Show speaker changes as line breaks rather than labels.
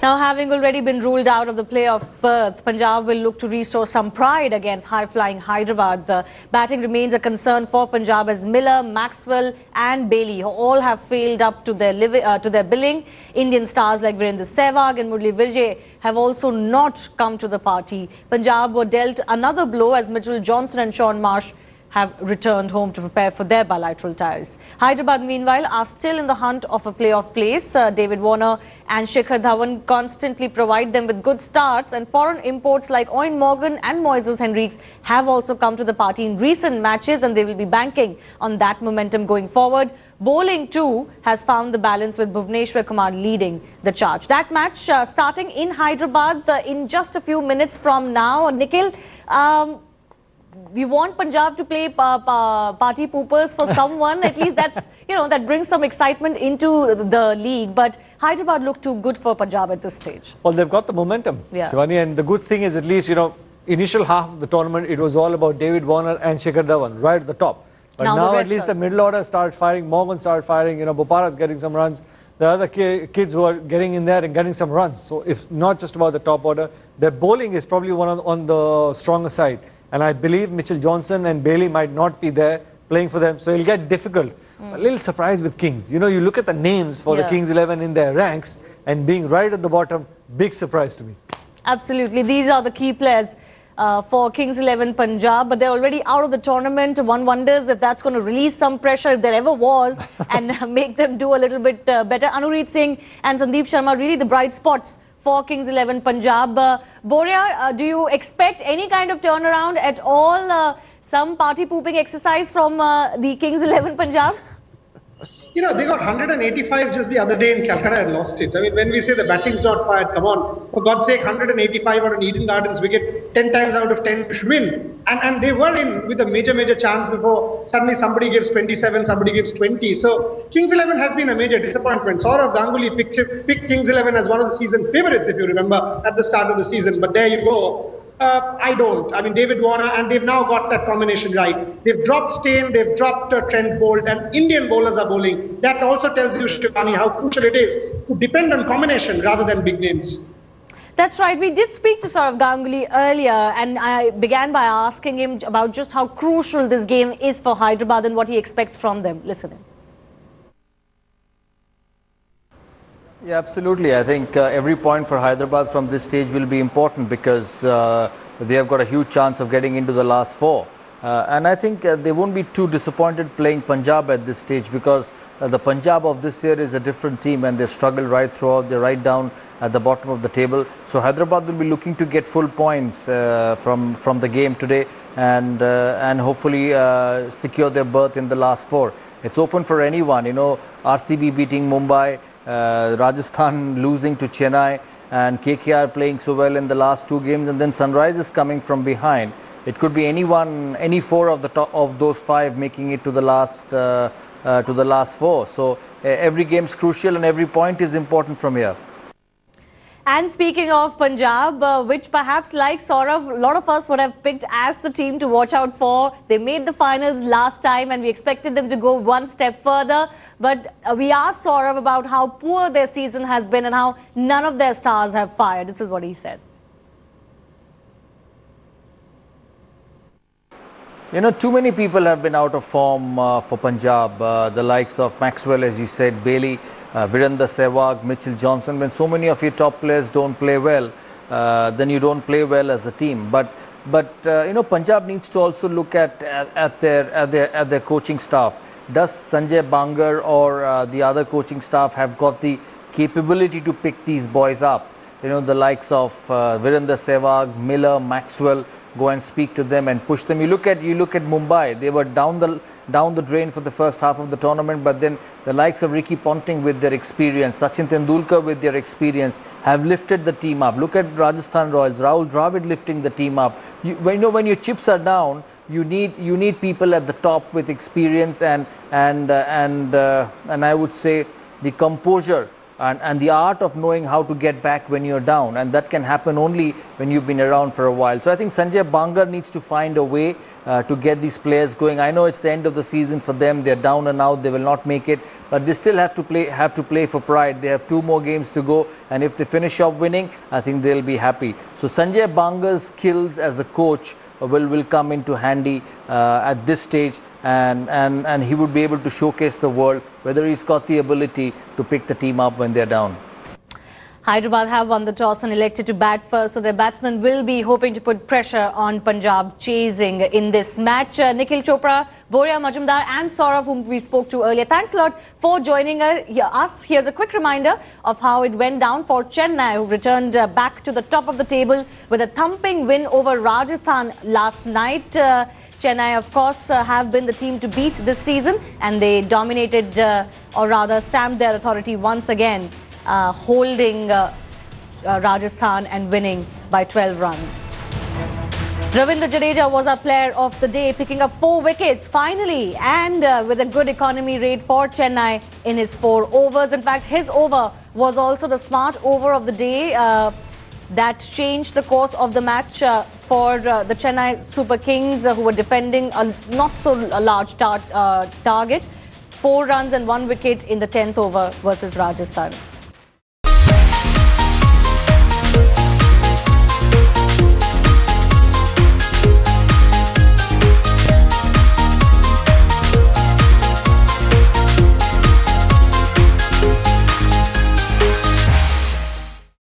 Now, having already been ruled out of the playoff berth, Punjab will look to restore some pride against high-flying Hyderabad. The batting remains a concern for Punjab as Miller, Maxwell and Bailey all have failed up to their billing. Indian stars like Virendra Sehwag and Murali Vijay have also not come to the party. Punjab were dealt another blow as Mitchell Johnson and Sean Marsh have returned home to prepare for their bilateral ties. Hyderabad, meanwhile, are still in the hunt of a playoff place. David Warner and Shikhar Dhawan constantly provide them with good starts, and foreign imports like Owen Morgan and Moises Henriques have also come to the party in recent matches, and they will be banking on that momentum going forward. Bowling too has found the balance with Bhuvneshwar Kumar leading the charge. That match starting in Hyderabad in just a few minutes from now. Nikhil, we want Punjab to play party poopers for someone. At least that's, that brings some excitement into the league. But Hyderabad look too good for Punjab at this stage.
Well, they've got the momentum, Shivani, and the good thing is at least, initial half of the tournament, it was all about David Warner and Shikhar Dhawan right at the top. But now at least the middle order started firing, Morgan started firing, Bopara's getting some runs. The other kids who are getting in there and getting some runs. So it's not just about the top order. Their bowling is probably one on the stronger side. And I believe Mitchell Johnson and Bailey might not be there playing for them. So it'll get difficult. A little surprised with Kings. You look at the names for the Kings 11 in their ranks and being right at the bottom, big surprise to me.
Absolutely. These are the key players for Kings 11 Punjab, but they're already out of the tournament. One wonders if that's going to release some pressure, if there ever was, and make them do a little bit better. Anureet Singh and Sandeep Sharma, really the bright spots for Kings 11 Punjab. Boria, do you expect any kind of turnaround at all? Some party pooping exercise from the Kings 11 Punjab?
They got 185 just the other day in Calcutta and lost it. I mean, when we say the batting's not fired, come on. For God's sake, 185 on an Eden Gardens wicket, 10 times out of 10 should win. And they were in with a major chance before suddenly somebody gives 27, somebody gives 20. So Kings 11 has been a major disappointment. Saurav Ganguly picked Kings 11 as one of the season favourites, if you remember, at the start of the season. But there you go. I don't. I mean, David Warner, and they've now got that combination right. They've dropped Steyn, they've dropped Trent Bolt, and Indian bowlers are bowling. That also tells you, Shivani, how crucial it is to depend on combination rather than big names.
That's right. We did speak to Saurav Ganguly earlier, and I began by asking him about just how crucial this game is for Hyderabad and what he expects from them. Listen in.
Yeah, absolutely. I think every point for Hyderabad from this stage will be important because they have got a huge chance of getting into the last four. And I think they won't be too disappointed playing Punjab at this stage because the Punjab of this year is a different team and they've struggled right throughout. They're right down at the bottom of the table. So Hyderabad will be looking to get full points from the game today and hopefully secure their berth in the last four. It's open for anyone. RCB beating Mumbai, Rajasthan losing to Chennai, and KKR playing so well in the last two games, and then Sunrisers coming from behind. It could be anyone, any four of the top of those five making it to the last four. So every game's crucial and every point is important from here.
And speaking of Punjab, which perhaps like Saurav, a lot of us would have picked as the team to watch out for. They made the finals last time and we expected them to go one step further. But we asked Saurav about how poor their season has been and how none of their stars have fired. This is what he said.
Too many people have been out of form for Punjab. The likes of Maxwell, as you said, Bailey, Virendra Sehwag, Mitchell Johnson. When so many of your top players don't play well, then you don't play well as a team. But Punjab needs to also look at their coaching staff. Does Sanjay Bangar or the other coaching staff have got the capability to pick these boys up? The likes of Virendra Sehwag, Miller, Maxwell. Go and speak to them and push them. You look at Mumbai. They were down the drain for the first half of the tournament, but then the likes of Ricky Ponting with their experience, Sachin Tendulkar with their experience have lifted the team up. Look at Rajasthan Royals, Rahul Dravid lifting the team up. When your chips are down, you need people at the top with experience and I would say the composure and the art of knowing how to get back when you're down, and that can happen only when you've been around for a while. So I think Sanjay Bangar needs to find a way to get these players going. I know it's the end of the season for them, they're down and out, they will not make it, but they still have to play for pride. They have 2 more games to go, and if they finish off winning, I think they'll be happy. So Sanjay Bangar's skills as a coach will come into handy at this stage, and he would be able to showcase the world whether he's got the ability to pick the team up when they're down.
Hyderabad have won the toss and elected to bat first, so their batsmen will be hoping to put pressure on Punjab chasing in this match. Nikhil Chopra, Boria Majumdar and Saurav, whom we spoke to earlier, thanks a lot for joining us. Here's a quick reminder of how it went down for Chennai, who returned back to the top of the table with a thumping win over Rajasthan last night. Chennai, of course, have been the team to beat this season, and they dominated, or rather stamped their authority once again, holding Rajasthan and winning by 12 runs. Ravindra Jadeja was our player of the day, picking up 4 wickets finally, and with a good economy rate for Chennai in his 4 overs. In fact, his over was also the smart over of the day that changed the course of the match for the Chennai Super Kings, who were defending a not so large target. 4 runs and 1 wicket in the 10th over versus Rajasthan.